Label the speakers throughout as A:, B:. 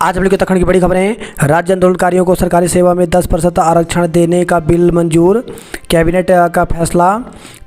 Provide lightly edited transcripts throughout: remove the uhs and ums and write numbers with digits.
A: आज हम लोग उत्तराखंड की बड़ी खबरें। राज्य आंदोलनकारियों को सरकारी सेवा में 10% आरक्षण देने का बिल मंजूर। कैबिनेट का फैसला।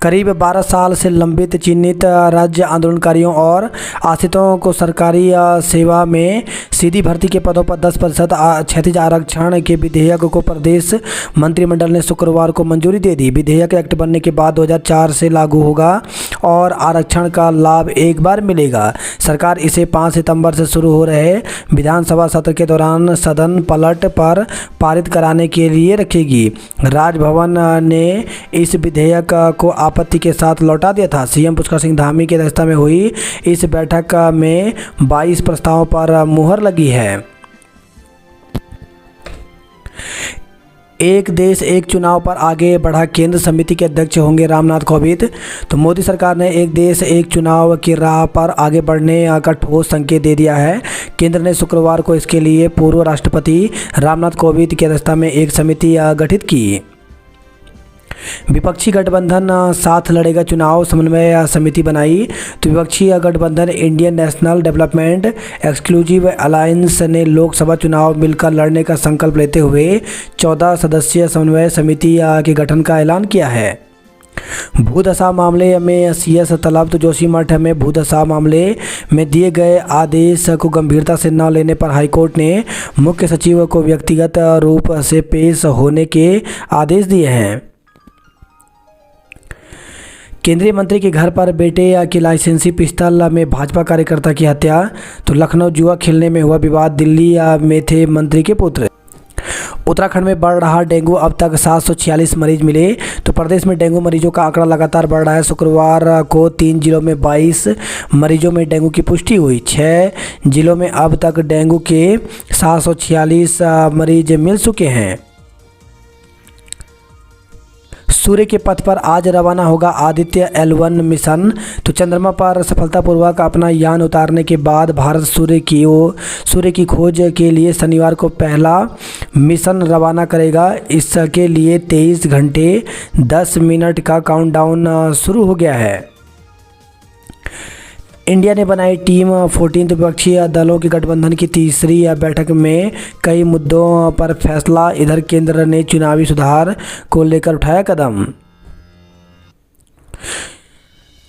A: करीब 12 साल से लंबित चिन्हित राज्य आंदोलनकारियों और आश्रितों को सरकारी सेवा में सीधी भर्ती के पदों पर 10% क्षैतिज आरक्षण के विधेयक को प्रदेश मंत्रिमंडल ने शुक्रवार को मंजूरी दे दी। विधेयक एक्ट बनने के बाद 2004 से लागू होगा और आरक्षण का लाभ एक बार मिलेगा। सरकार इसे 5 सितंबर से शुरू हो रहे विधानसभा सत्र के दौरान सदन पलट पर पारित कराने के लिए रखेगी। राजभवन ने इस विधेयक को आपत्ति के साथ लौटा दिया था। सीएम पुष्कर सिंह धामी की अध्यक्षता में हुई इस बैठक में 22 प्रस्तावों पर मुहर लगी है। एक देश एक चुनाव पर आगे बढ़ा केंद्र समिति के अध्यक्ष होंगे रामनाथ कोविंद। तो मोदी सरकार ने एक देश एक चुनाव की राह पर आगे बढ़ने का ठोस संकेत दे दिया है। केंद्र ने शुक्रवार को इसके लिए पूर्व राष्ट्रपति रामनाथ कोविंद की अध्यक्षता में एक समिति गठित की। विपक्षी गठबंधन साथ लड़ेगा चुनाव समन्वय समिति बनाई। तो विपक्षी गठबंधन Indian national development exclusive alliance ने लोकसभा चुनाव मिलकर लड़ने का संकल्प लेते हुए 14 सदस्यीय समन्वय समिति के गठन का ऐलान किया है। भूदशा मामले में सीएस तलब। तो जोशीमठ में भूदशा मामले में दिए गए आदेश को गंभीरता से न लेने पर हाईकोर्ट ने मुख्य सचिव को व्यक्तिगत रूप से पेश होने के आदेश दिए हैं। केंद्रीय मंत्री के घर पर बेटे की लाइसेंसी पिस्तौल में भाजपा कार्यकर्ता की हत्या। तो लखनऊ जुआ खेलने में हुआ विवाद। दिल्ली में थे मंत्री के पुत्र। उत्तराखंड में बढ़ रहा डेंगू। अब तक 746 मरीज मिले। तो प्रदेश में डेंगू मरीजों का आंकड़ा लगातार बढ़ रहा है। शुक्रवार को 3 जिलों में 22 मरीजों में डेंगू की पुष्टि हुई। 6 जिलों में अब तक डेंगू के 746 मरीज मिल चुके हैं। सूर्य के पथ पर आज रवाना होगा आदित्य L1 मिशन। तो चंद्रमा पर सफलतापूर्वक अपना यान उतारने के बाद भारत सूर्य की खोज के लिए शनिवार को पहला मिशन रवाना करेगा। इसके लिए 23 घंटे 10 मिनट का काउंटडाउन शुरू हो गया है। इंडिया ने बनाई टीम 14। विपक्षी दलों के गठबंधन की तीसरी बैठक में कई मुद्दों पर फैसला। इधर केंद्र ने चुनावी सुधार को लेकर उठाया कदम।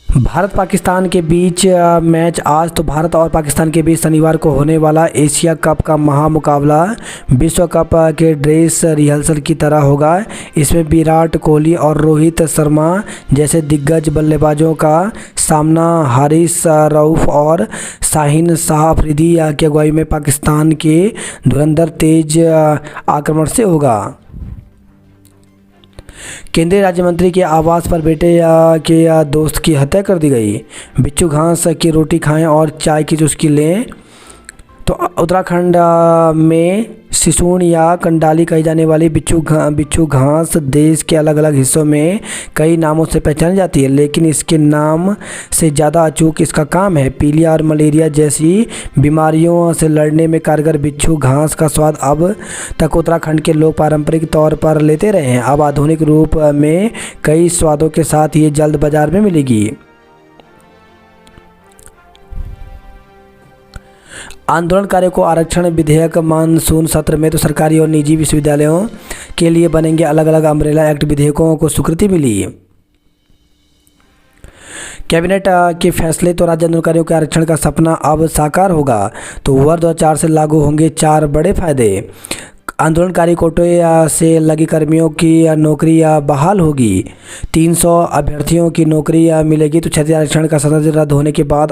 A: भारत पाकिस्तान के बीच मैच आज। तो भारत और पाकिस्तान के बीच शनिवार को होने वाला एशिया कप का महामुकाबला विश्व कप के ड्रेस रिहर्सल की तरह होगा। इसमें विराट कोहली और रोहित शर्मा जैसे दिग्गज बल्लेबाजों का सामना हारिस रऊफ और शाहीन शाह अफरीदी की अगुवाई में पाकिस्तान के धुरंधर तेज आक्रमण से होगा। केंद्रीय राज्य मंत्री के आवास पर बेटे के दोस्त की हत्या कर दी गई। बिच्छू घास की रोटी खाएं और चाय की चुस्की लें। तो उत्तराखंड में सिसुण या कंडाली कही जाने वाली बिच्छू घास देश के अलग अलग हिस्सों में कई नामों से पहचानी जाती है, लेकिन इसके नाम से ज़्यादा अचूक इसका काम है। पीलिया और मलेरिया जैसी बीमारियों से लड़ने में कारगर बिच्छू घास का स्वाद अब तक उत्तराखंड के लोग पारंपरिक तौर पर लेते रहे हैं। अब आधुनिक रूप में कई स्वादों के साथ ये जल्द बाजार में मिलेगी। आंदोलनकारियों को आरक्षण विधेयक मानसून सत्र में। तो सरकारी और निजी विश्वविद्यालयों के लिए बनेंगे अलग अलग अम्ब्रेला एक्ट विधेयकों को स्वीकृति मिली। कैबिनेट के फैसले। तो राज्य आंदोलनकारियों के आरक्षण का सपना अब साकार होगा। तो वर्ष 2004 से लागू होंगे 4 बड़े फायदे। आंदोलनकारी कोटे से लगी कर्मियों की नौकरी बहाल होगी। 300 अभ्यर्थियों की नौकरी मिलेगी। तो क्षैतिज आरक्षण का सदस्य रद्द होने के बाद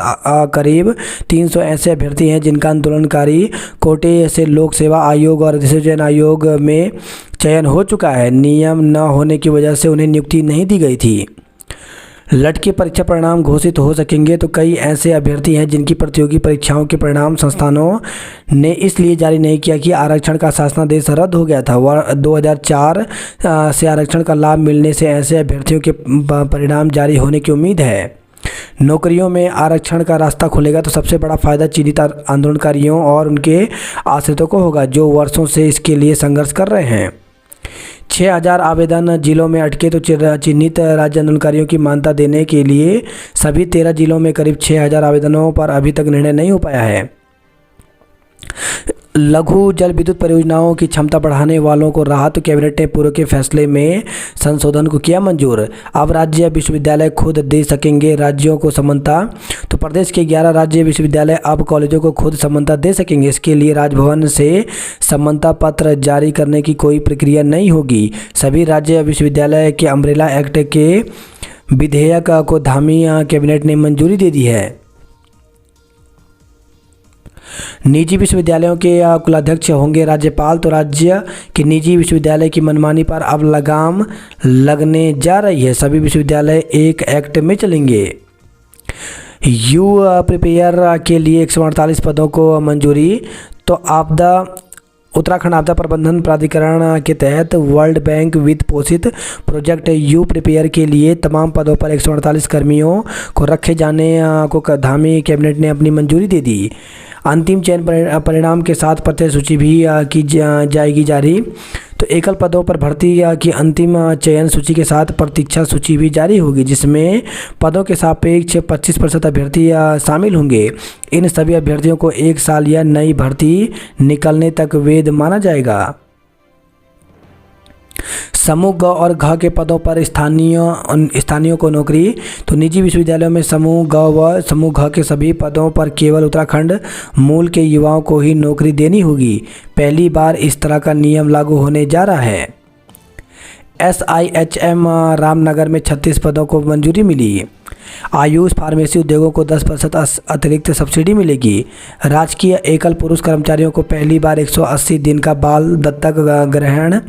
A: करीब 300 ऐसे अभ्यर्थी हैं जिनका आंदोलनकारी कोटे से लोक सेवा आयोग और अधिसूचना आयोग में चयन हो चुका है। नियम न होने की वजह से उन्हें नियुक्ति नहीं दी गई थी। लटके परीक्षा परिणाम घोषित हो सकेंगे। तो कई ऐसे अभ्यर्थी हैं जिनकी प्रतियोगी परीक्षाओं के परिणाम संस्थानों ने इसलिए जारी नहीं किया कि आरक्षण का शासनादेश रद्द हो गया था। 2004 से आरक्षण का लाभ मिलने से ऐसे अभ्यर्थियों के परिणाम जारी होने की उम्मीद है। नौकरियों में आरक्षण का रास्ता खुलेगा। तो सबसे बड़ा फायदा चिन्हित आंदोलनकारियों और उनके आश्रितों को होगा जो वर्षों से इसके लिए संघर्ष कर रहे हैं। 6000 आवेदन जिलों में अटके। तो चिन्हित राज्य आंदोलनकारियों की मान्यता देने के लिए सभी 13 जिलों में करीब 6000 आवेदनों पर अभी तक निर्णय नहीं हो पाया है। लघु जल विद्युत परियोजनाओं की क्षमता बढ़ाने वालों को राहत। तो कैबिनेट ने पूर्व के फैसले में संशोधन को किया मंजूर। अब राज्य विश्वविद्यालय खुद दे सकेंगे राज्यों को समानता। तो प्रदेश के 11 राज्य विश्वविद्यालय अब कॉलेजों को खुद समानता दे सकेंगे। इसके लिए राजभवन से समानता पत्र जारी करने की कोई प्रक्रिया नहीं होगी। सभी राज्य विश्वविद्यालय के अम्ब्रेला एक्ट के विधेयक को धामी कैबिनेट ने मंजूरी दे दी है। निजी विश्वविद्यालयों के कुलाध्यक्ष होंगे राज्यपाल। तो राज्य के निजी विश्वविद्यालय की मनमानी पर अब लगाम लगने जा रही है। सभी विश्वविद्यालय एक एक्ट में चलेंगे। यू प्रिपेयर के लिए 148 पदों को मंजूरी। तो उत्तराखंड आपदा प्रबंधन प्राधिकरण के तहत वर्ल्ड बैंक वित्त पोषित प्रोजेक्ट यू प्रिपेयर के लिए तमाम पदों पर 148 कर्मियों को रखे जाने को धामी कैबिनेट ने अपनी मंजूरी दे दी। अंतिम चयन परिणाम के साथ पत्र सूची भी की जाएगी जारी। तो एकल पदों पर भर्ती की अंतिम चयन सूची के साथ प्रतीक्षा सूची भी जारी होगी, जिसमें पदों के सापेक्ष 25% अभ्यर्थी शामिल होंगे। इन सभी अभ्यर्थियों को 1 साल या नई भर्ती निकलने तक वैध माना जाएगा। समूह ग और घ के पदों पर स्थानीयों को नौकरी। तो निजी विश्वविद्यालयों में समूह ग व समूह घ के सभी पदों पर केवल उत्तराखंड मूल के युवाओं को ही नौकरी देनी होगी। पहली बार इस तरह का नियम लागू होने जा रहा है। SIHM रामनगर में 36 पदों को मंजूरी मिली। आयुष फार्मेसी उद्योगों को 10% अतिरिक्त सब्सिडी मिलेगी। राजकीय एकल पुरुष कर्मचारियों को पहली बार 180 दिन का बाल दत्तक ग्रहण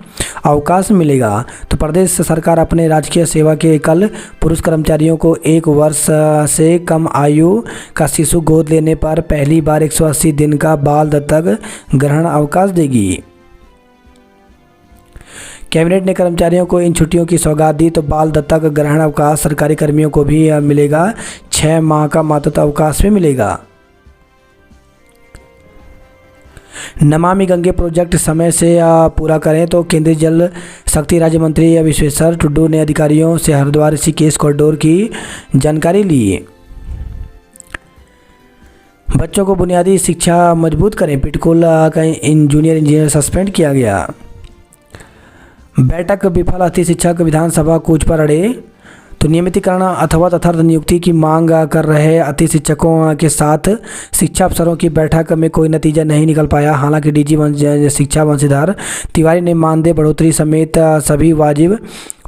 A: अवकाश मिलेगा। तो प्रदेश सरकार अपने राजकीय सेवा के एकल पुरुष कर्मचारियों को 1 वर्ष से कम आयु का शिशु गोद लेने पर पहली बार 180 दिन का बाल दत्तक ग्रहण अवकाश देगी। कैबिनेट ने कर्मचारियों को इन छुट्टियों की सौगात दी। तो बाल दत्तक ग्रहण अवकाश सरकारी कर्मियों को भी मिलेगा। 6 माह का मातृत्व अवकाश भी मिलेगा। नमामि गंगे प्रोजेक्ट समय से पूरा करें। तो केंद्रीय जल शक्ति राज्य मंत्री विश्वेश्वर टुड्डू ने अधिकारियों से हरिद्वार ऋषिकेश कॉरिडोर की जानकारी ली। बच्चों को बुनियादी शिक्षा मजबूत करें। पिटकुल का जूनियर इंजीनियर सस्पेंड किया गया। बैठक विफल। अति शिक्षक विधानसभा कूच पर अड़े। तो नियमितीकरण अथवा तथार्थ नियुक्ति की मांग कर रहे अति शिक्षकों के साथ शिक्षा अफसरों की बैठक में कोई नतीजा नहीं निकल पाया। हालांकि DG शिक्षा वंशीधर तिवारी ने मानदेय बढ़ोतरी समेत सभी वाजिब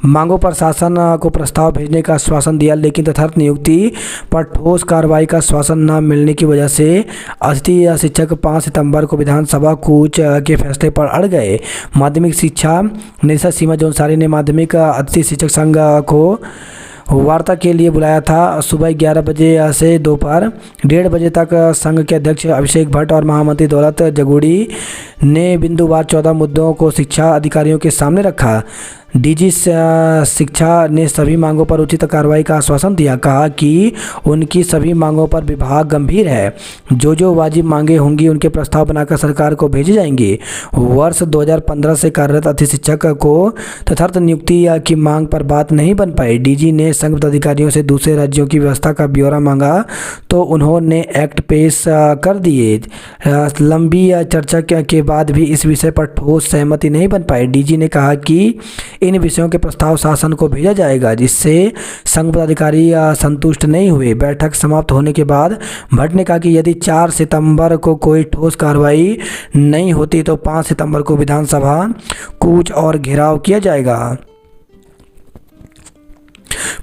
A: मांगों पर शासन को प्रस्ताव भेजने का आश्वासन दिया, लेकिन तथार्थ नियुक्ति पर ठोस कार्रवाई का आश्वासन न मिलने की वजह से अतिथि शिक्षक 5 सितंबर को विधानसभा कूच के फैसले पर अड़ गए। माध्यमिक शिक्षा निदेशक सीमा जौनसारी ने माध्यमिक अतिथि शिक्षक संघ को वार्ता के लिए बुलाया था। सुबह 11 बजे से दोपहर 1:30 बजे तक संघ के अध्यक्ष अभिषेक भट्ट और महामंत्री दौलत जगूड़ी ने बिंदुवार 14 मुद्दों को शिक्षा अधिकारियों के सामने रखा। DG शिक्षा ने सभी मांगों पर उचित कार्रवाई का आश्वासन दिया। कहा कि उनकी सभी मांगों पर विभाग गंभीर है। जो वाजिब मांगे होंगी उनके प्रस्ताव बनाकर सरकार को भेजे जाएंगे। वर्ष 2015 से कार्यरत अतिथि शिक्षक को तथार्थ नियुक्ति की मांग पर बात नहीं बन पाई। DG ने संघ पदाधिकारियों से दूसरे राज्यों की व्यवस्था का ब्यौरा मांगा तो उन्होंने एक्ट पेश कर दिए। लंबी चर्चा के बाद भी इस विषय पर ठोस सहमति नहीं बन पाई। DG ने कहा कि इन विषयों के प्रस्ताव शासन को भेजा जाएगा, जिससे संघ पदाधिकारी संतुष्ट नहीं हुए। बैठक समाप्त होने के बाद भट्ट ने कहा कि यदि 4 सितंबर को कोई ठोस कार्रवाई नहीं होती तो 5 सितंबर को विधानसभा कूच और घेराव किया जाएगा।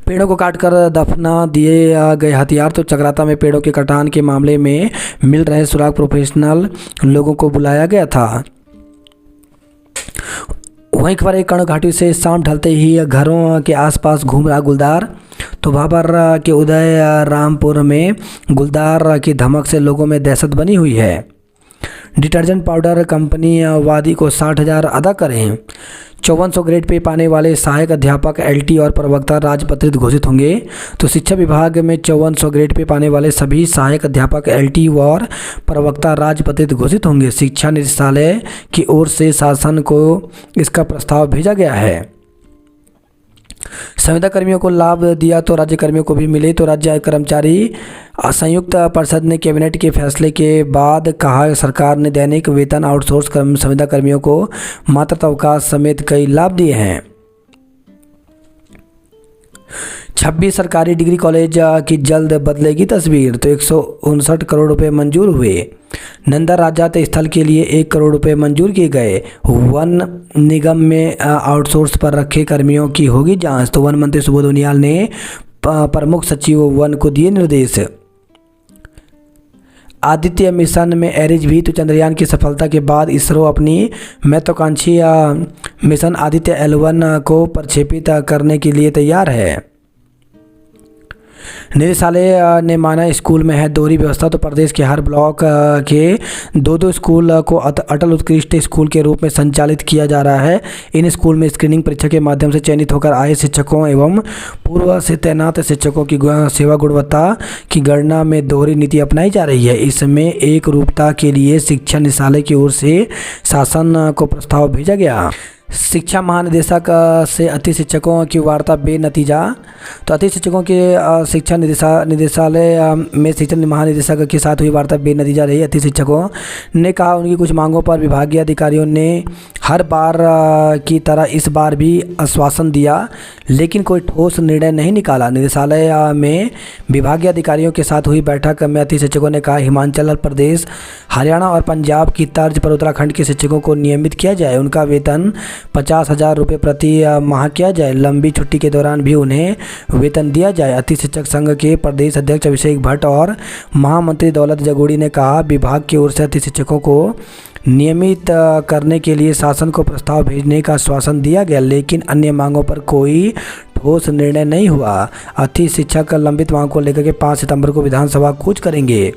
A: पेड़ों को काटकर दफना दिए गए हथियार। तो चकराता में पेड़ों के कटान के मामले में मिल रहे सुराग प्रोफेशनल लोगों को बुलाया गया था। वहीं खबर कर्ण घाटी से शाम ढलते ही घरों के आसपास घूम रहा गुलदार। तो भाबर के उदय रामपुर में गुलदार की धमक से लोगों में दहशत बनी हुई है। डिटर्जेंट पाउडर कंपनी वादी को 60,000 अदा करें। 5400 ग्रेड पे पाने वाले सहायक अध्यापक LT और प्रवक्ता राजपत्रित घोषित होंगे। तो शिक्षा विभाग में 5400 ग्रेड पे पाने वाले सभी सहायक अध्यापक LT और प्रवक्ता राजपत्रित घोषित होंगे। शिक्षा निदेशालय की ओर से शासन को इसका प्रस्ताव भेजा गया है। संविदा कर्मियों को लाभ दिया तो राज्य कर्मियों को भी मिले। तो राज्य कर्मचारी संयुक्त परिषद ने कैबिनेट के फैसले के बाद कहा, सरकार ने दैनिक वेतन, आउटसोर्स संविदा कर्मियों को मातृत्व अवकाश समेत कई लाभ दिए हैं। 26 सरकारी डिग्री कॉलेज की जल्द बदलेगी तस्वीर। तो 159 करोड़ रुपए मंजूर हुए। नंदा राजात स्थल के लिए 1 करोड़ रुपए मंजूर किए गए। वन निगम में आउटसोर्स पर रखे कर्मियों की होगी जांच। तो वन मंत्री सुबोध उनियाल ने प्रमुख सचिव वन को दिए निर्देश। आदित्य मिशन में एरिज-V तो चंद्रयान की सफलता के बाद इसरो अपनी महत्वाकांक्षी मिशन आदित्य L1 को प्रक्षेपित करने के लिए तैयार है। निदेशालय ने माना स्कूल में है दोहरी व्यवस्था। तो प्रदेश के हर ब्लॉक के 2 स्कूल को अटल उत्कृष्ट स्कूल के रूप में संचालित किया जा रहा है। इन स्कूल में स्क्रीनिंग परीक्षा के माध्यम से चयनित होकर आए शिक्षकों एवं पूर्व से तैनात शिक्षकों की सेवा गुणवत्ता की गणना में दोहरी नीति अपनाई जा रही है। इसमें एक रूपता के लिए शिक्षा निदेशालय की ओर से शासन को प्रस्ताव भेजा गया। शिक्षा महानिदेशक से अति शिक्षकों की वार्ता बेनतीजा। तो अति शिक्षकों के शिक्षा निदेशालय में शिक्षा महानिदेशक के साथ हुई वार्ता बेनतीजा रही। अति शिक्षकों ने कहा, उनकी कुछ मांगों पर विभागीय अधिकारियों ने हर बार की तरह इस बार भी आश्वासन दिया, लेकिन कोई ठोस निर्णय नहीं निकाला। निदेशालय में विभागीय अधिकारियों के साथ हुई बैठक में अति शिक्षकों ने कहा, हिमाचल प्रदेश, हरियाणा और पंजाब की तर्ज पर उत्तराखंड के शिक्षकों को नियमित किया जाए। उनका वेतन 50,000 रुपये प्रति माह किया जाए। लंबी छुट्टी के दौरान भी उन्हें वेतन दिया जाए। अति शिक्षक संघ के प्रदेश अध्यक्ष अभिषेक भट्ट और महामंत्री दौलत जगोड़ी ने कहा, विभाग की ओर से अति शिक्षकों को नियमित करने के लिए शासन को प्रस्ताव भेजने का आश्वासन दिया गया, लेकिन अन्य मांगों पर कोई ठोस निर्णय नहीं हुआ। अति शिक्षक लंबित मांग को लेकर के 5 सितंबर को विधानसभा कूच करेंगे।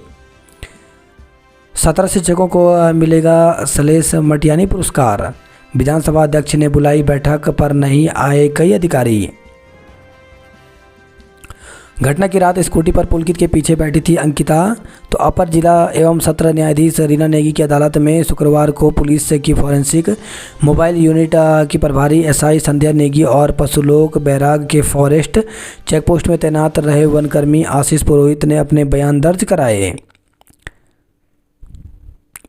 A: 17 शिक्षकों को मिलेगा सलेश मटियानी पुरस्कार। विधानसभा अध्यक्ष ने बुलाई बैठक पर नहीं आए कई अधिकारी। घटना की रात स्कूटी पर पुलकित के पीछे बैठी थी अंकिता। तो अपर जिला एवं सत्र न्यायाधीश रीना नेगी की अदालत में शुक्रवार को पुलिस की फॉरेंसिक मोबाइल यूनिट की प्रभारी SI संध्या नेगी और पशुलोक बैराग के फॉरेस्ट चेकपोस्ट में तैनात रहे वनकर्मी आशीष पुरोहित ने अपने बयान दर्ज कराए।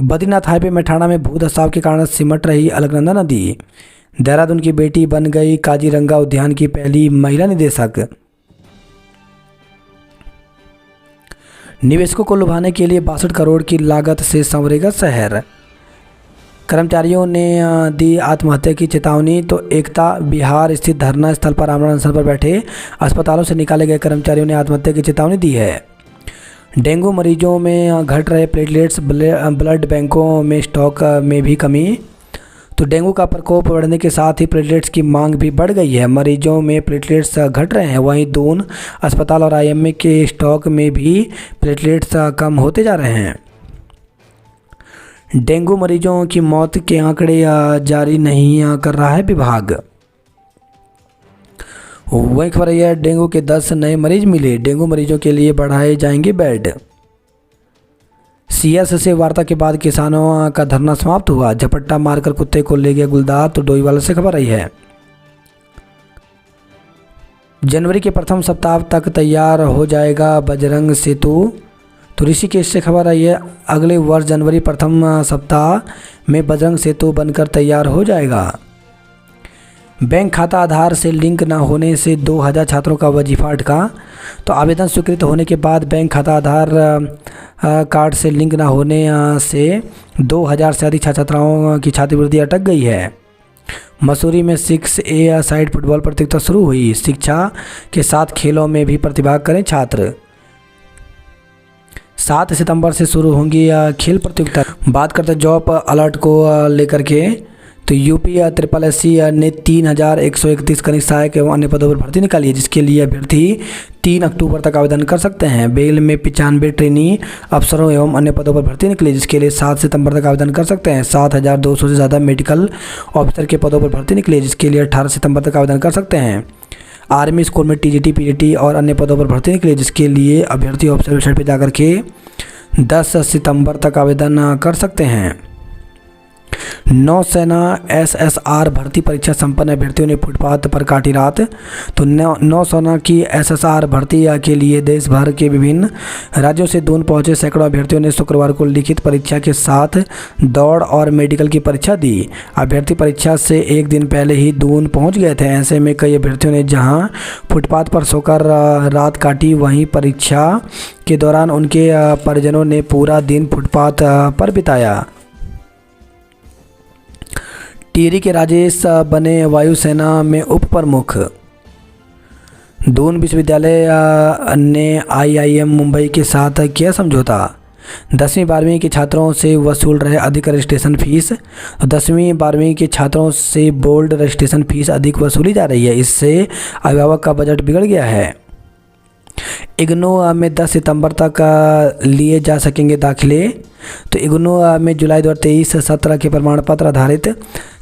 A: बद्रीनाथ हाईवे मेठाणा में भूधसाव के कारण सिमट रही अलकनंदा नदी। देहरादून की बेटी बन गई काजीरंगा उद्यान की पहली महिला निदेशक। निवेशकों को लुभाने के लिए 62 करोड़ की लागत से संवरेगा शहर। कर्मचारियों ने दी आत्महत्या की चेतावनी। तो एकता विहार स्थित धरना स्थल पर आमरण अनशन पर बैठे अस्पतालों से निकाले गए कर्मचारियों ने आत्महत्या की चेतावनी दी है। डेंगू मरीजों में घट रहे प्लेटलेट्स, ब्लड बैंकों में स्टॉक में भी कमी। तो डेंगू का प्रकोप बढ़ने के साथ ही प्लेटलेट्स की मांग भी बढ़ गई है। मरीजों में प्लेटलेट्स घट रहे हैं, वहीं दून अस्पताल और IMA के स्टॉक में भी प्लेटलेट्स कम होते जा रहे हैं। डेंगू मरीजों की मौत के आंकड़े जारी नहीं कर रहा है विभाग। वही खबर है, डेंगू के 10 नए मरीज मिले। डेंगू मरीजों के लिए बढ़ाए जाएंगे बेड। CS से वार्ता के बाद किसानों का धरना समाप्त हुआ। झपट्टा मारकर कुत्ते को ले गया गुलदार। तो डोईवाला से खबर आई है, जनवरी के प्रथम सप्ताह तक तैयार हो जाएगा बजरंग सेतु। तो ऋषिकेश से खबर आई है, अगले वर्ष जनवरी प्रथम सप्ताह में बजरंग सेतु बनकर तैयार हो जाएगा। बैंक खाता आधार से लिंक न होने से 2000 छात्रों का वजीफा अटका। तो आवेदन स्वीकृत होने के बाद बैंक खाता आधार कार्ड से लिंक न होने से 2000 से अधिक छात्राओं की छात्रवृत्ति अटक गई है। मसूरी में 6A साइड फुटबॉल प्रतियोगिता शुरू हुई। शिक्षा के साथ खेलों में भी प्रतिभाग करें छात्र। 7 सितंबर से शुरू होंगी खेल प्रतियोगिता। बात करते जॉब अलर्ट को लेकर के। तो UP SSC ने 3131 कनिष्ठ सहायक एवं अन्य पदों पर भर्ती निकाली है, जिसके लिए अभ्यर्थी 3 अक्टूबर तक आवेदन कर सकते हैं। बेल में 95 ट्रेनी अफसरों एवं अन्य पदों पर भर्ती निकली, जिसके लिए 7 सितंबर तक आवेदन कर सकते हैं। 7200 से ज़्यादा मेडिकल ऑफिसर के पदों पर भर्ती निकली, जिसके लिए 18 सितंबर तक आवेदन कर सकते हैं। आर्मी स्कूल में TGT PGT और अन्य पदों पर भर्ती निकली, जिसके लिए अभ्यर्थी ऑफिसर वेबसाइट पर जाकर के 10 सितंबर तक आवेदन कर सकते हैं। नौसेना एसएसआर भर्ती परीक्षा संपन्न अभ्यर्थियों ने फुटपाथ पर काटी रात। तो नौसेना की एसएसआर भर्ती के लिए देश भर के विभिन्न राज्यों से दून पहुंचे सैकड़ों अभ्यर्थियों ने शुक्रवार को लिखित परीक्षा के साथ दौड़ और मेडिकल की परीक्षा दी। अभ्यर्थी परीक्षा से एक दिन पहले ही दून पहुंच गए थे। ऐसे में कई अभ्यर्थियों ने जहां फुटपाथ पर सोकर रात काटी, वहीं परीक्षा के दौरान उनके परिजनों ने पूरा दिन फुटपाथ पर बिताया। टिहरी के राजेश बने वायुसेना में उप प्रमुख। दून विश्वविद्यालय ने आईआईएम मुंबई के साथ किया समझौता। 10वीं 12वीं के छात्रों से वसूल रहे अधिक रजिस्ट्रेशन फीस। 10वीं 12वीं के छात्रों से बोर्ड रजिस्ट्रेशन फीस अधिक वसूली जा रही है। इससे अभिभावक का बजट बिगड़ गया है। इग्नू में 10 सितंबर तक लिए जा सकेंगे दाखिले। तो इग्नू में जुलाई 2023 सत्र के प्रमाण पत्र आधारित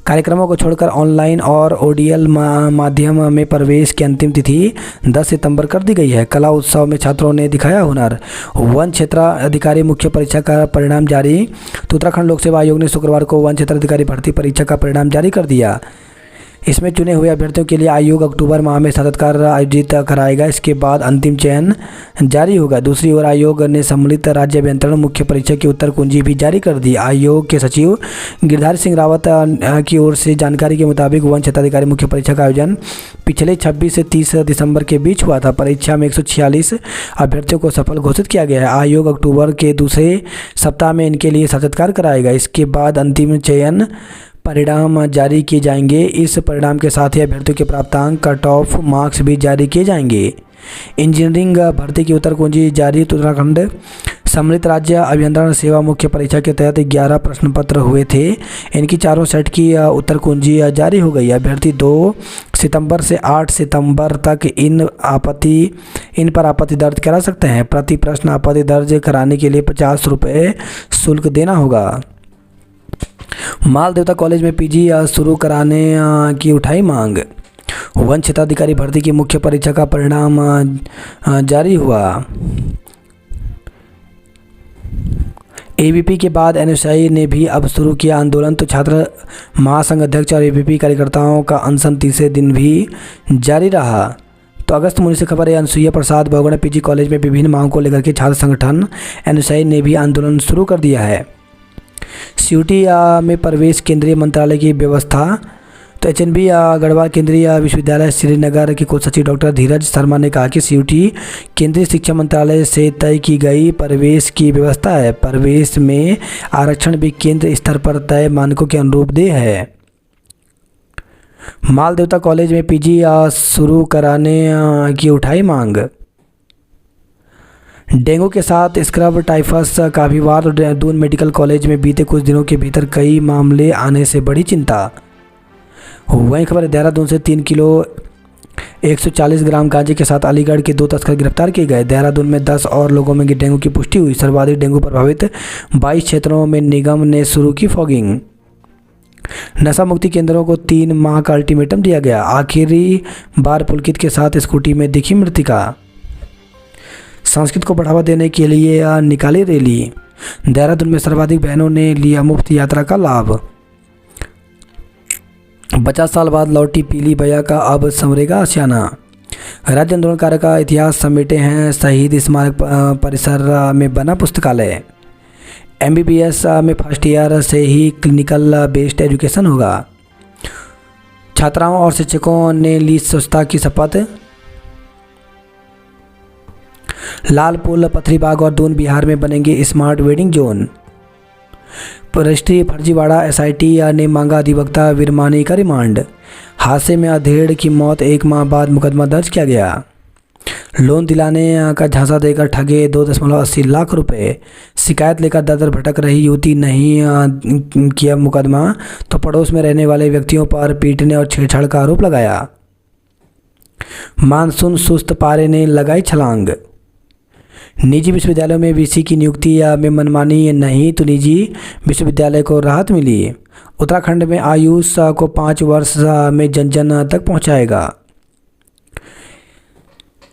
A: कार्यक्रमों को छोड़कर ऑनलाइन और ओडीएल माध्यम में प्रवेश की अंतिम तिथि 10 सितंबर कर दी गई है। कला उत्सव में छात्रों ने दिखाया हुनर। वन क्षेत्र अधिकारी मुख्य परीक्षा का परिणाम जारी। तो उत्तराखंड लोक सेवा आयोग ने शुक्रवार को वन क्षेत्र अधिकारी भर्ती परीक्षा का परिणाम जारी कर दिया। इसमें चुने हुए अभ्यर्थियों के लिए आयोग अक्टूबर माह में साक्षात्कार आयोजित कराएगा। इसके बाद अंतिम चयन जारी होगा। दूसरी ओर आयोग ने सम्मिलित राज्य अभियंत्रण मुख्य परीक्षा की उत्तर कुंजी भी जारी कर दी। आयोग के सचिव गिरधारी सिंह रावत की ओर से जानकारी के मुताबिक वन क्षेत्राधिकारी मुख्य परीक्षा का आयोजन पिछले 26 से 30 दिसंबर के बीच हुआ था। परीक्षा में 146 अभ्यर्थियों को सफल घोषित किया गया है। आयोग अक्टूबर के दूसरे सप्ताह में इनके लिए साक्षात्कार कराएगा। इसके बाद अंतिम चयन परिणाम जारी किए जाएंगे। इस परिणाम के साथ ही अभ्यर्थियों के प्राप्तांक, कट ऑफ मार्क्स भी जारी किए जाएंगे। इंजीनियरिंग भर्ती की उत्तर कुंजी जारी। उत्तराखंड सम्मिलित राज्य अभियंत्रण सेवा मुख्य परीक्षा के तहत 11 प्रश्न पत्र हुए थे। इनकी चारों सेट की उत्तर कुंजी जारी हो गई। अभ्यर्थी 2 सितंबर से 8 सितंबर तक इन पर आपत्ति दर्ज करा सकते हैं। प्रति प्रश्न आपत्ति दर्ज कराने के लिए 50 रुपये शुल्क देना होगा। माल देवता कॉलेज में पीजी शुरू कराने की उठाई मांग। वन क्षेत्राधिकारी भर्ती की मुख्य परीक्षा का परिणाम जारी हुआ। एबीपी के बाद एनएसआई ने भी अब शुरू किया आंदोलन। तो छात्र महासंघ अध्यक्ष और एबीपी कार्यकर्ताओं का अनशन तीसरे दिन भी जारी रहा। तो अगस्त मुनि से खबर है, अनुसुईया प्रसाद बहुगुणा पीजी कॉलेज में विभिन्न मांगों को लेकर के छात्र संगठन एनएसआई ने भी आंदोलन शुरू कर दिया है। सीयूटी में प्रवेश केंद्रीय मंत्रालय की व्यवस्था। तो एचएनबी गढ़वाल केंद्रीय विश्वविद्यालय श्रीनगर के कुलसचिव डॉक्टर धीरज शर्मा ने कहा कि सीयूटी केंद्रीय शिक्षा मंत्रालय से तय की गई प्रवेश की व्यवस्था है। प्रवेश में आरक्षण भी केंद्र स्तर पर तय मानकों के अनुरूप देय है। माल देवता कॉलेज में पीजी शुरू कराने की उठाई मांग। डेंगू के साथ स्क्रब टाइफस का भी वार। दून मेडिकल कॉलेज में बीते कुछ दिनों के भीतर कई मामले आने से बड़ी चिंता। वहीं खबर है, देहरादून से 3 किलो 140 ग्राम गांजे के साथ अलीगढ़ के 2 तस्कर गिरफ्तार किए गए। देहरादून में 10 और लोगों में डेंगू की पुष्टि हुई। सर्वाधिक डेंगू प्रभावित 22 क्षेत्रों में निगम ने शुरू की फॉगिंग। नशा मुक्ति केंद्रों को 3 माह का अल्टीमेटम दिया गया। आखिरी बार पुलकित के साथ स्कूटी में दिखी मृतिका। संस्कृत को बढ़ावा देने के लिए निकाली रैली। देहरादून में सर्वाधिक बहनों ने लिया मुफ्त यात्रा का लाभ। 50 साल बाद लौटी पीली बैया का अब संवरेगा आशियाना। राज्य आंदोलनकारों का इतिहास समेटे हैं शहीद स्मारक परिसर में बना पुस्तकालय। एमबीबीएस में फर्स्ट ईयर से ही क्लिनिकल बेस्ड एजुकेशन होगा। छात्राओं और शिक्षकों ने ली स्वच्छता की शपथ। लाल पुल, पथरीबाग और दून बिहार में बनेंगे स्मार्ट वेडिंग जोन। राष्ट्रीय फर्जीवाड़ा एसआईटी ने मांगा अधिवक्ता विरमानी का रिमांड। हादसे में अधेड़ की मौत, 1 माह बाद मुकदमा दर्ज किया गया। लोन दिलाने का झांसा देकर ठगे 2.80 लाख रुपए। शिकायत लेकर दर भटक रही युवती, नहीं किया मुकदमा तो पड़ोस में रहने वाले व्यक्तियों पर पीटने और छेड़छाड़ का आरोप लगाया। मानसून सुस्त, पारे ने लगाई छलांग। निजी विश्वविद्यालयों में वीसी की नियुक्ति में मनमानी नहीं, तो निजी विश्वविद्यालय को राहत मिली। उत्तराखंड में आयुष को 5 वर्ष में जन जन तक पहुंचाएगा।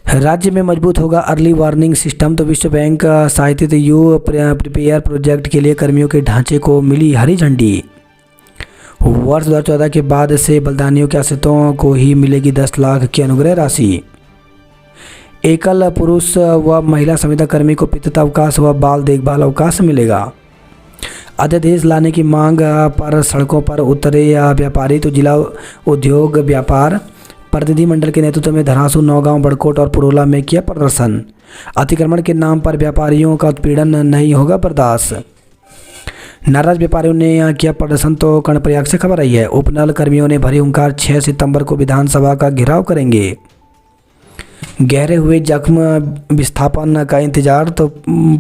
A: राज्य में मजबूत होगा अर्ली वार्निंग सिस्टम। तो विश्व बैंक सहायतित यू प्रिपेयर प्रोजेक्ट के लिए कर्मियों के ढांचे को मिली हरी झंडी। वर्ष 2014 के बाद से बलिदानियों के आश्रितों को ही मिलेगी 10 लाख की अनुग्रह राशि। एकल पुरुष व महिला संविदा कर्मी को पितृत्व अवकाश व बाल देखभाल अवकाश मिलेगा। अध्यादेश लाने की मांग पर सड़कों पर उतरे व्यापारी, तो जिला उद्योग व्यापार प्रतिनिधिमंडल के नेतृत्व में धरासू, नौगांव, बड़कोट और पुरोला में किया प्रदर्शन। अतिक्रमण के नाम पर व्यापारियों का उत्पीड़न नहीं होगा बर्दाश्त। नाराज व्यापारियों ने किया प्रदर्शन, तो कर्णप्रयाग से खबर आई है। उपनल कर्मियों ने भरी हुंकार, 6 सितंबर को विधानसभा का घेराव करेंगे। गहरे हुए जख्म विस्थापन का इंतजार, तो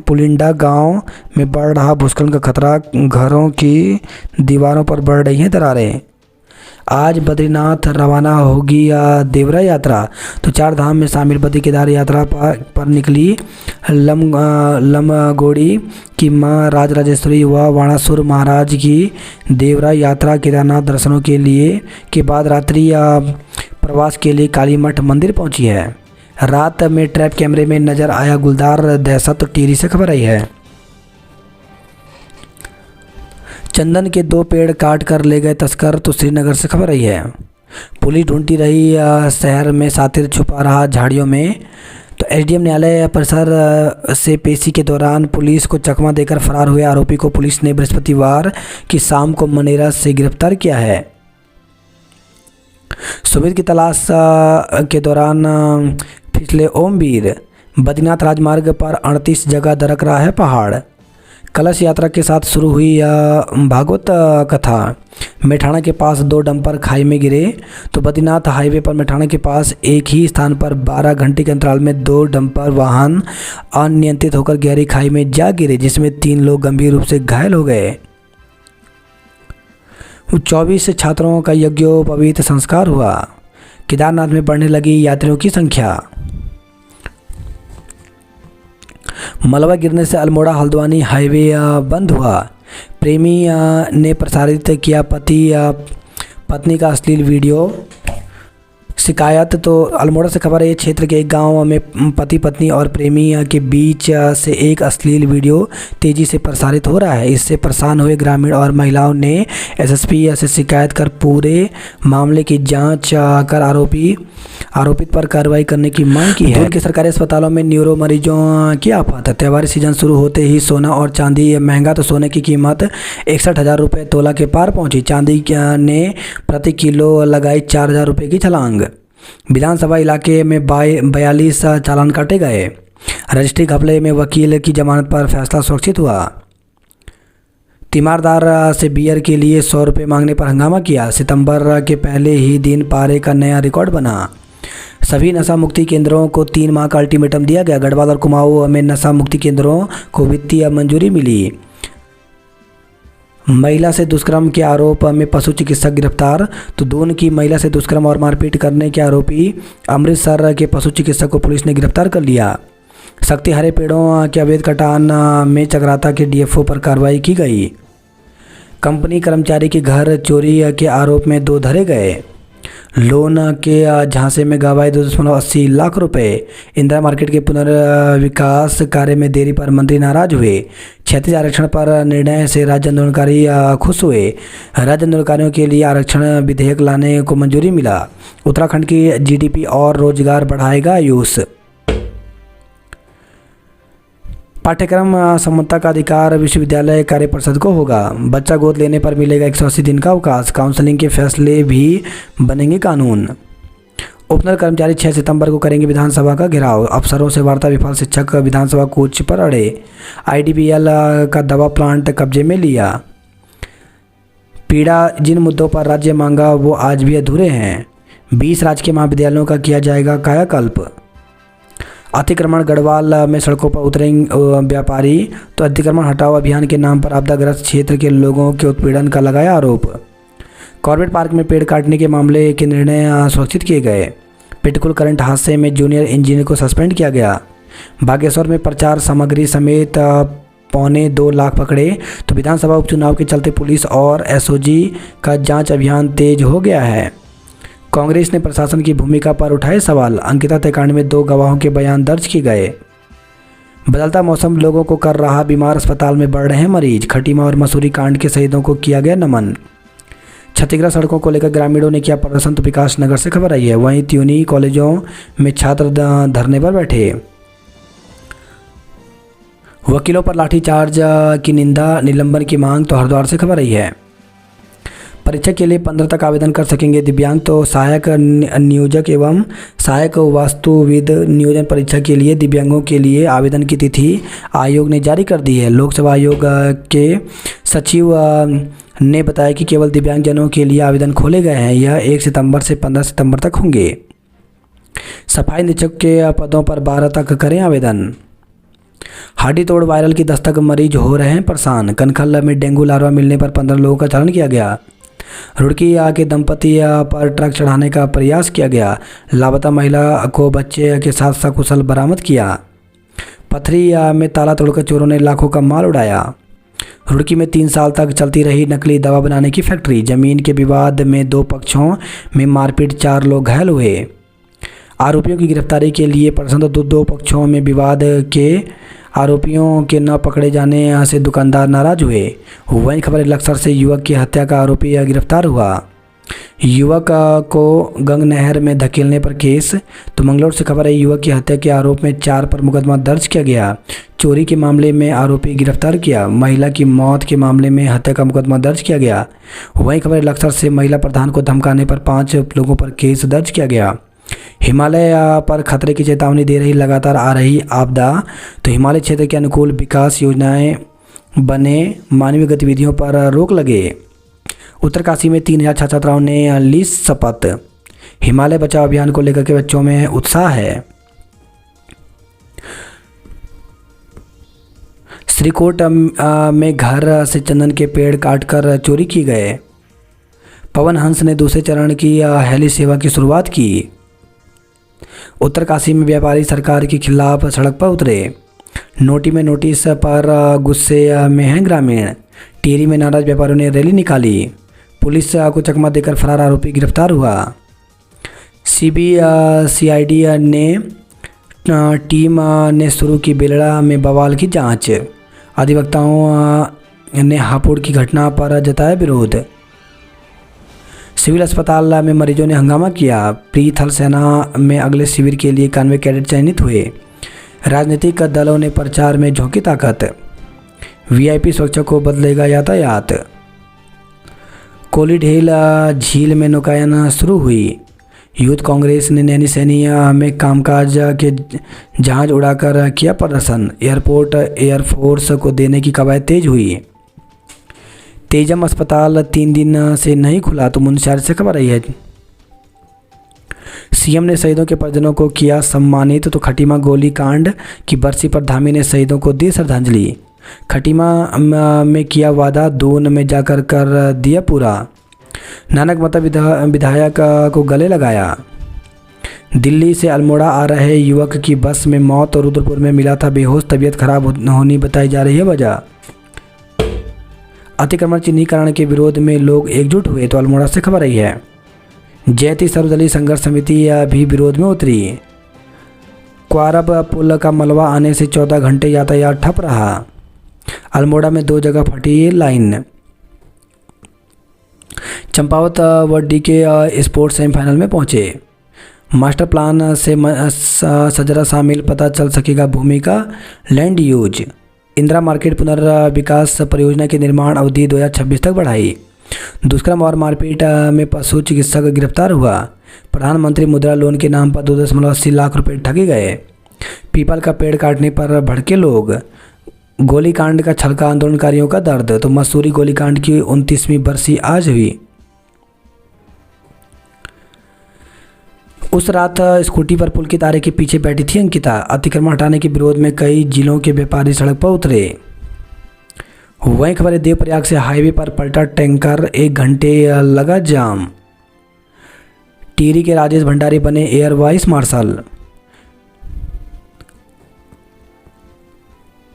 A: पुलिंडा गांव में बढ़ रहा भूस्खलन का खतरा, घरों की दीवारों पर बढ़ रही हैं दरारें। आज बद्रीनाथ रवाना होगी देवरा यात्रा, तो 4 धाम में शामिल बद्री केदार यात्रा पर निकली लमगोड़ी की मां राजराजेश्वरी व वाणासुर महाराज की देवरा यात्रा केदारनाथ दर्शनों के लिए के बाद रात्रि प्रवास के लिए कालीमठ मंदिर पहुंची है। रात में ट्रैप कैमरे में नजर आया गुलदार दहशत, तो टिहरी से खबर आई है। चंदन के 2 पेड़ काट कर ले गए तस्कर, तो श्रीनगर से खबर आई है। पुलिस ढूंढती रही शहर में सातिर छुपा रहा झाड़ियों में, तो एसडीएम न्यायालय परिसर से पेशी के दौरान पुलिस को चकमा देकर फरार हुए आरोपी को पुलिस ने बृहस्पतिवार की शाम को मनेरा से गिरफ्तार किया है। सुमित की तलाश के दौरान फिसले ओमवीर, बद्रीनाथ राजमार्ग पर 38 जगह दरक रहा है पहाड़। कलश यात्रा के साथ शुरू हुई भागवत कथा। मेठाणा के पास 2 डंपर खाई में गिरे, तो बद्रीनाथ हाईवे पर मेठाणा के पास एक ही स्थान पर 12 घंटे के अंतराल में 2 डंपर वाहन अनियंत्रित होकर गहरी खाई में जा गिरे, जिसमें 3 लोग गंभीर रूप से घायल हो गए। 24 छात्रों का यज्ञोपवीत संस्कार हुआ। केदारनाथ में बढ़ने लगी यात्रियों की संख्या। मलबा गिरने से अल्मोड़ा हल्द्वानी हाईवे बंद हुआ। प्रेमी ने प्रसारित किया पत्नी का अश्लील वीडियो, शिकायत। तो अल्मोड़ा से खबर है, क्षेत्र के एक गांव में पति पत्नी और प्रेमी के बीच से एक अश्लील वीडियो तेजी से प्रसारित हो रहा है। इससे परेशान हुए ग्रामीण और महिलाओं ने एसएसपी से शिकायत कर पूरे मामले की जांच कर आरोपित पर कार्रवाई करने की मांग की है। दूर के सरकारी अस्पतालों में न्यूरो मरीजों की आफत। त्योहारी सीजन शुरू होते ही सोना और चांदी महंगा, तो सोने की कीमत 61,000 रुपये तोला के पार पहुंची। चांदी ने प्रति किलो लगाई 4,000 रुपये की छलांग। विधानसभा इलाके में 42 चालान काटे गए। रजिस्ट्री घपले में वकील की जमानत पर फैसला सुरक्षित हुआ। तीमारदार से बियर के लिए 100 रुपये मांगने पर हंगामा किया। सितंबर के पहले ही दिन पारे का नया रिकॉर्ड बना। सभी नशा मुक्ति केंद्रों को 3 माह का अल्टीमेटम दिया गया। गढ़वाल और कुमाऊं में नशा मुक्ति केंद्रों को वित्तीय मंजूरी मिली। महिला से दुष्कर्म के आरोप में पशु चिकित्सक गिरफ्तार। तो दून की महिला से दुष्कर्म और मारपीट करने के आरोपी अमृतसर के पशु चिकित्सक को पुलिस ने गिरफ्तार कर लिया। शक्ति हरे पेड़ों के अवैध कटान में चकराता के डीएफओ पर कार्रवाई की गई। कंपनी कर्मचारी के घर चोरी के आरोप में 2 धरे गए। लोन के झांसे में गवाए 2.80 लाख रुपए। इंदिरा मार्केट के पुनर्विकास कार्य में देरी पर मंत्री नाराज हुए। क्षैतिज आरक्षण पर निर्णय से राज्य आंदोलनकारी खुश हुए। राज्य आंदोलनकारियों के लिए आरक्षण विधेयक लाने को मंजूरी मिला। उत्तराखंड की जीडीपी और रोजगार बढ़ाएगा आयुष। पाठ्यक्रम सम्मतता का अधिकार विश्वविद्यालय कार्य परिषद को होगा। बच्चा गोद लेने पर मिलेगा 180 दिन का अवकाश। काउंसलिंग के फैसले भी बनेंगे कानून। उपनल कर्मचारी 6 सितंबर को करेंगे विधानसभा का घेराव। अफसरों से वार्ता, विफल शिक्षक विधानसभा कूच पर अड़े। आईडीबीएल का दवा प्लांट कब्जे में लिया। पीड़ा, जिन मुद्दों पर राज्य मांगा वो आज भी अधूरे हैं। 20 राजकीय महाविद्यालयों का किया जाएगा कायाकल्प। अतिक्रमण, गढ़वाल में सड़कों पर उतरेंगे व्यापारी। तो अतिक्रमण हटाओ अभियान के नाम पर आपदाग्रस्त क्षेत्र के लोगों के उत्पीड़न का लगाया आरोप। कॉर्बेट पार्क में पेड़ काटने के मामले के निर्णय सुरक्षित किए गए। पिटकुल करंट हादसे में जूनियर इंजीनियर को सस्पेंड किया गया। बागेश्वर में प्रचार सामग्री समेत 2.25 लाख पकड़े। तो विधानसभा उपचुनाव के चलते पुलिस और एसओजी का जांच अभियान तेज हो गया है। कांग्रेस ने प्रशासन की भूमिका पर उठाए सवाल। अंकिता हत्याकांड में 2 गवाहों के बयान दर्ज किए गए। बदलता मौसम लोगों को कर रहा बीमार, अस्पताल में बढ़ रहे हैं मरीज। खटीमा और मसूरी कांड के शहीदों को किया गया नमन। क्षतिग्रस्त सड़कों को लेकर ग्रामीणों ने किया प्रदर्शन, तो विकास नगर से खबर आई है। वहीं त्यूनी कॉलेजों में छात्र धरने पर बैठे। वकीलों पर लाठीचार्ज की निंदा, निलंबन की मांग, तो हरिद्वार से खबर आई है। परीक्षा के लिए 15 तक आवेदन कर सकेंगे दिव्यांग, तो सहायक नियोजक एवं सहायक वास्तुविद नियोजन परीक्षा के लिए दिव्यांगों के लिए आवेदन की तिथि आयोग ने जारी कर दी है। लोकसेवा आयोग के सचिव ने बताया कि केवल दिव्यांगजनों के लिए आवेदन खोले गए हैं। यह 1 सितंबर से 15 सितंबर तक होंगे। सफाई निरीक्षक के पदों पर 12 तक करें आवेदन। हड्डी तोड़ वायरल की दस्तक, मरीज हो रहे हैं परेशान। कनखल में डेंगू लार्वा मिलने पर 15 लोगों का चालान किया गया। रुड़की के दंपति पर ट्रक चढ़ाने का प्रयास किया गया। लापता महिला को बच्चे के साथ सकुशल बरामद किया। पथरी में ताला तोड़कर चोरों ने लाखों का माल उड़ाया। रुड़की में 3 साल तक चलती रही नकली दवा बनाने की फैक्ट्री। जमीन के विवाद में 2 पक्षों में मारपीट, 4 लोग घायल हुए। आरोपियों की गिरफ्तारी के लिए प्रदर्शन, तो 2 पक्षों में विवाद के आरोपियों के न पकड़े जाने से दुकानदार नाराज हुए। वहीं खबर लक्सर से युवक की हत्या का आरोपी गिरफ्तार हुआ। युवक को गंग नहर में धकेलने पर केस, तो मंगलौर से खबर है। युवक की हत्या के आरोप में 4 पर मुकदमा दर्ज किया गया। चोरी के मामले में आरोपी गिरफ्तार किया। महिला की मौत के मामले में हत्या का मुकदमा दर्ज किया गया। वहीं खबर लक्सर से महिला प्रधान को धमकाने पर 5 लोगों पर केस दर्ज किया गया। हिमालय पर खतरे की चेतावनी दे रही लगातार आ रही आपदा, तो हिमालय क्षेत्र के अनुकूल विकास योजनाएं बने, मानवीय गतिविधियों पर रोक लगे। उत्तरकाशी में 3000 छात्र छात्राओं ने ली शपथ। हिमालय बचाओ अभियान को लेकर के बच्चों में उत्साह है। श्रीकोट में घर से चंदन के पेड़ काटकर चोरी की गए। पवन हंस ने दूसरे चरण की हेली सेवा की शुरुआत की। उत्तरकाशी में व्यापारी सरकार के खिलाफ सड़क पर उतरे। नोटी में नोटिस पर गुस्से में हैं ग्रामीण। टिहरी में नाराज व्यापारियों ने रैली निकाली। पुलिस को चकमा देकर फरार आरोपी गिरफ्तार हुआ। सीबीसीआईडी ने टीम ने शुरू की बेलड़ा में बवाल की जांच। अधिवक्ताओं ने हापुड़ की घटना पर जताया विरोध। सिविल अस्पताल में मरीजों ने हंगामा किया। प्री थल सेना में अगले शिविर के लिए 91 कैडेट चयनित हुए। राजनीतिक दलों ने प्रचार में झोंकी ताकत। वीआईपी सुरक्षा को बदलेगा यातायात। कोलीढेल झील में नौकायन शुरू हुई। यूथ कांग्रेस ने नैनी सैनी में कामकाज के जहाज उड़ाकर किया प्रदर्शन। एयरपोर्ट एयरफोर्स को देने की कवायद तेज हुई। तेजम अस्पताल 3 दिन से नहीं खुला, तो मुंशियारी से खबर आई है। सीएम ने शहीदों के परिजनों को किया सम्मानित, तो खटीमा गोलीकांड की बरसी पर धामी ने शहीदों को दी श्रद्धांजलि। खटीमा में किया वादा, दून में जाकर कर दिया पूरा। नानक मता विधायक को गले लगाया। दिल्ली से अल्मोड़ा आ रहे युवक की बस में मौत, और रुद्रपुर में मिला था बेहोश। तबीयत खराब होनी बताई जा रही है वजह। अतिक्रमण चिन्हीकरण के विरोध में लोग एकजुट हुए, तो अल्मोड़ा से खबर आई है। जैती सर्वदलीय संघर्ष समिति भी विरोध में उतरी। क्वारब पुल का मलबा आने से 14 घंटे यातायात ठप रहा। अल्मोड़ा में 2 जगह फटी लाइन। चंपावत व डीके स्पोर्ट्स सेमीफाइनल में पहुंचे। मास्टर प्लान से सजरा शामिल, पता चल सकेगा भूमि का लैंड यूज। इंदिरा मार्केट पुनर्विकास परियोजना की निर्माण अवधि 2026 तक बढ़ाई। दुष्कर्म और मारपीट में पशु चिकित्सक गिरफ्तार हुआ। प्रधानमंत्री मुद्रा लोन के नाम पर 2.80 लाख रुपए ठगे गए। पीपल का पेड़ काटने पर भड़के लोग। गोलीकांड का छलका, आंदोलनकारियों का दर्द, तो मसूरी गोलीकांड की 29वीं बरसी आज हुई। उस रात स्कूटी पर पुल की तारे के पीछे बैठी थी अंकिता। अतिक्रमण हटाने के विरोध में कई जिलों के व्यापारी सड़क पर उतरे। वहीं खबर है देवप्रयाग से हाईवे पर पलटा टैंकर, 1 घंटे लगा जाम। टिहरी के राजेश भंडारी बने एयर वाइस मार्शल।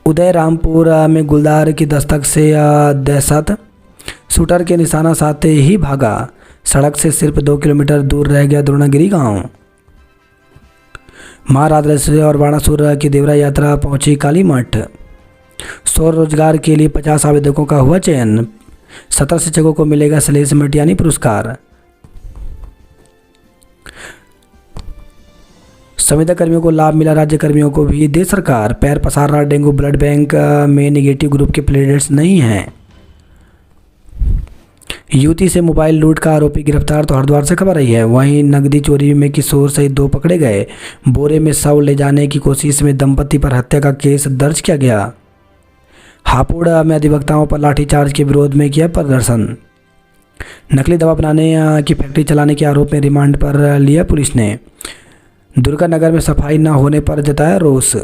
A: उदय रामपुर में गुलदार की दस्तक से दहशत, शूटर के निशाना साधते ही भागा। सड़क से सिर्फ 2 किलोमीटर दूर रह गया द्रोणागिरी गांव। मां राजराजेश्वरी और बाणासुर की देवरा यात्रा पहुंची काली मठ। स्वरोजगार के लिए 50 आवेदकों का हुआ चयन। 17 शिक्षकों को मिलेगा सलेस मटियानी पुरस्कार। संविदा कर्मियों को लाभ मिला, राज्य कर्मियों को भी दे सरकार। पैर पसार रहा डेंगू, ब्लड बैंक में निगेटिव ग्रुप के प्लेटलेट्स नहीं हैं। युवती से मोबाइल लूट का आरोपी गिरफ्तार, तो हरिद्वार से खबर आई है। वहीं नकदी चोरी में किशोर सहित 2 पकड़े गए। बोरे में शव ले जाने की कोशिश में दंपति पर हत्या का केस दर्ज किया गया। हापुड़ में अधिवक्ताओं पर लाठीचार्ज के विरोध में किया प्रदर्शन। नकली दवा बनाने की फैक्ट्री चलाने के आरोप में रिमांड पर लिया पुलिस ने। दुर्गा नगर में सफाई न होने पर जताया रोष।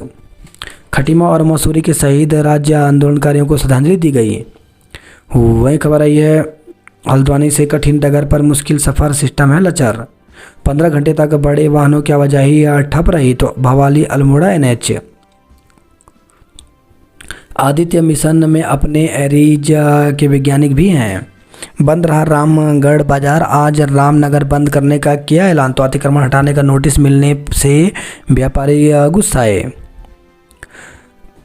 A: खटीमा और मसूरी के शहीद राज्य आंदोलनकारियों को श्रद्धांजलि दी गई। वहीं खबर आई है हल्द्वानी से कठिन डगर पर मुश्किल सफ़र, सिस्टम है लचर। 15 घंटे तक बड़े वाहनों की आवाजाही ठप रही, तो भवाली अल्मोड़ा NH। आदित्य मिशन में अपने एरीज के वैज्ञानिक भी हैं। बंद रहा रामगढ़ बाजार, आज रामनगर बंद करने का किया ऐलान, तो अतिक्रमण हटाने का नोटिस मिलने से व्यापारी गुस्साए।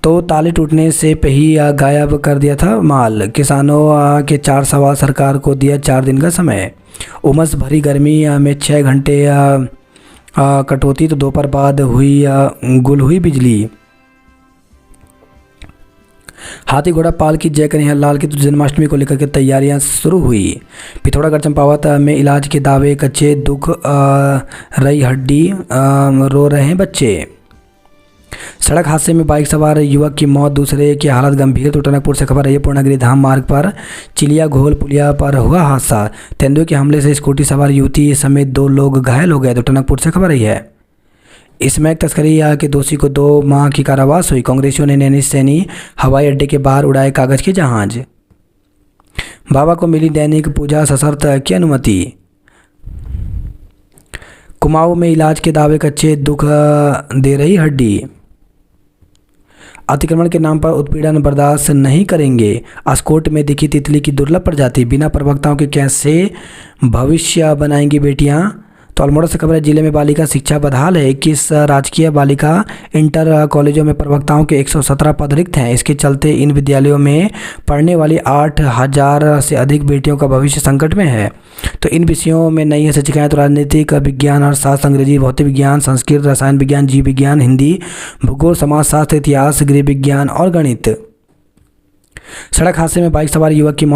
A: तो ताले टूटने से ही गायब कर दिया था माल। किसानों के 4 सवाल, सरकार को दिया 4 दिन का समय। उमस भरी गर्मी में 6 घंटे कटौती, तो दोपहर बाद गुल हुई बिजली। हाथी घोड़ा पाल की जय कन्हैया लाल की, तो जन्माष्टमी को लेकर के तैयारियां शुरू हुई। पिथौरागढ़ चंपावत में इलाज के दावे कच्चे, दुख रही हड्डी, रो रहे हैं बच्चे। सड़क हादसे में बाइक सवार युवक की मौत, दूसरे की हालत गंभीर, तो टनकपुर से खबर है। पूर्णगिरी धाम मार्ग पर चिलिया घोल पुलिया पर हुआ हादसा। तेंदुए के हमले से स्कूटी सवार युवती समेत 2 लोग घायल हो गए, तो टनकपुर से खबर आई है। इसमें तस्करी के दोषी को 2 माह की कारावास हुई। कांग्रेसियों ने नैनी सैनी हवाई अड्डे के बाहर उड़ाए कागज के जहाज। बाबा को मिली दैनिक पूजा सशर्त की अनुमति। कुमाऊं में इलाज के दावे कच्चे, दुख दे रही हड्डी। अतिक्रमण के नाम पर उत्पीड़न बर्दाश्त नहीं करेंगे। अस्कोट में दिखी तितली की दुर्लभ प्रजाति, बिना प्रवक्ताओं के कैसे भविष्य बनाएंगी बेटियां। तो अल्मोड़ा से खबर है, जिले में बालिका शिक्षा बदहाल है। 21 राजकीय बालिका इंटर कॉलेजों में प्रवक्ताओं के 117 पद रिक्त हैं। इसके चलते इन विद्यालयों में पढ़ने वाली 8,000 से अधिक बेटियों का भविष्य संकट में है। तो इन विषयों में नहीं है शिक्षिकाएं, तो राजनीतिक विज्ञान, अर्थशास्त्र, अंग्रेजी, भौतिक विज्ञान, संस्कृत, रसायन विज्ञान, जीव विज्ञान, हिंदी, भूगोल, समाजशास्त्र, इतिहास, गृह विज्ञान और गणित। सड़क हादसे में बाइक सवार युवक की